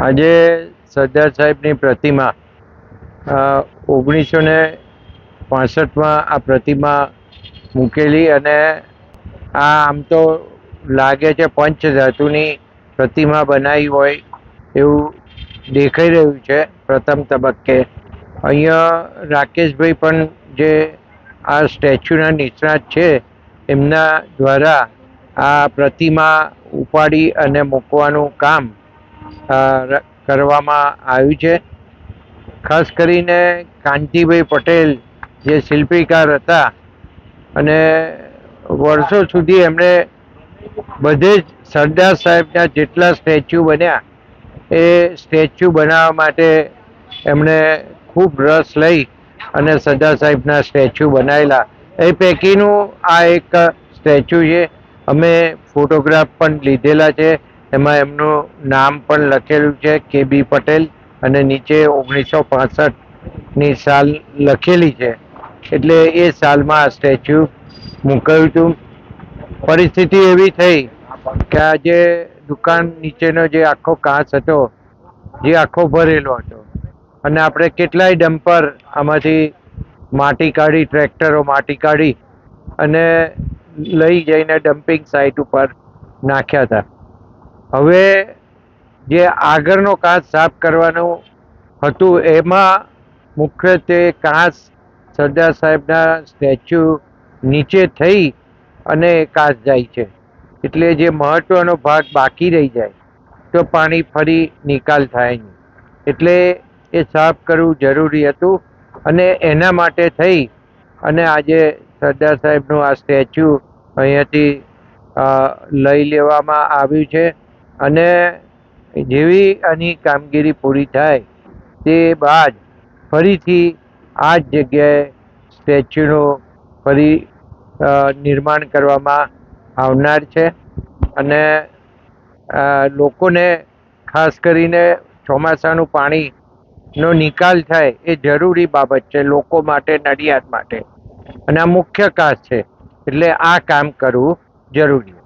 આજે સરદાર સાહેબની પ્રતિમા 1965માં આ પ્રતિમા મૂકેલી અને આમ તો લાગે છે પંચધાતુની પ્રતિમા બનાવી હોય એવું દેખાઈ રહ્યું છે. પ્રથમ તબક્કે અહીંયા રાકેશભાઈ પણ જે આ સ્ટેચ્યુના નિષ્ણાત છે એમના દ્વારા આ પ્રતિમા ઉપાડી અને મૂકવાનું કામ કરવામાં આવ્યું છે. ખાસ કરીને કાંતિભાઈ પટેલ જે શિલ્પીકાર હતા અને વર્ષો સુધી એમણે બધે જ સરદાર સાહેબના જેટલા સ્ટેચ્યુ બન્યા એ સ્ટેચ્યુ બનાવવા માટે એમણે ખૂબ રસ લઈ અને સરદાર સાહેબના સ્ટેચ્યુ બનાવેલા. એ પૈકીનું આ એક સ્ટેચ્યુ છે. અમે ફોટોગ્રાફ પણ લીધેલા છે. એમાં એમનું નામ પણ લખેલું છે KB પટેલ અને નીચે 1965ની સાલ લખેલી છે. એટલે એ સાલમાં આ સ્ટેચ્યુ મૂકાયું હતું. પરિસ્થિતિ એવી થઈ કે આજે દુકાન નીચેનો જે આખો કાચ હતો જે આખો ભરેલો હતો અને આપણે કેટલાય ડમ્પર આમાંથી માટી કાઢી, ટ્રેક્ટરો માટી કાઢી અને લઈ જઈને ડમ્પિંગ સાઇટ ઉપર નાખ્યા હતા. હવે જે આગળનો કાચ સાફ કરવાનું હતું એમાં મુખ્યત્વે કાચ સરદાર સાહેબના સ્ટેચ્યુ નીચે થઈ અને કાચ જાય છે. એટલે જે મહત્વનો ભાગ બાકી રહી જાય તો પાણી ફરી નિકાલ થાય નહીં. એટલે એ સાફ કરવું જરૂરી હતું અને એના માટે થઈ અને આજે સરદાર સાહેબનું આ સ્ટેચ્યુ અહીંયાથી લઈ લેવામાં આવ્યું છે અને જેવી આની કામગીરી પૂરી થાય તે બાદ ફરીથી આ જ જગ્યાએ સ્ટેચ્યુનું ફરી નિર્માણ કરવામાં આવનાર છે અને લોકોને ખાસ કરીને ચોમાસાનું પાણીનો નિકાલ થાય એ જરૂરી બાબત છે લોકો માટે, નડિયાદ માટે. અને આ મુખ્ય કાચ છે એટલે આ કામ કરવું જરૂરી.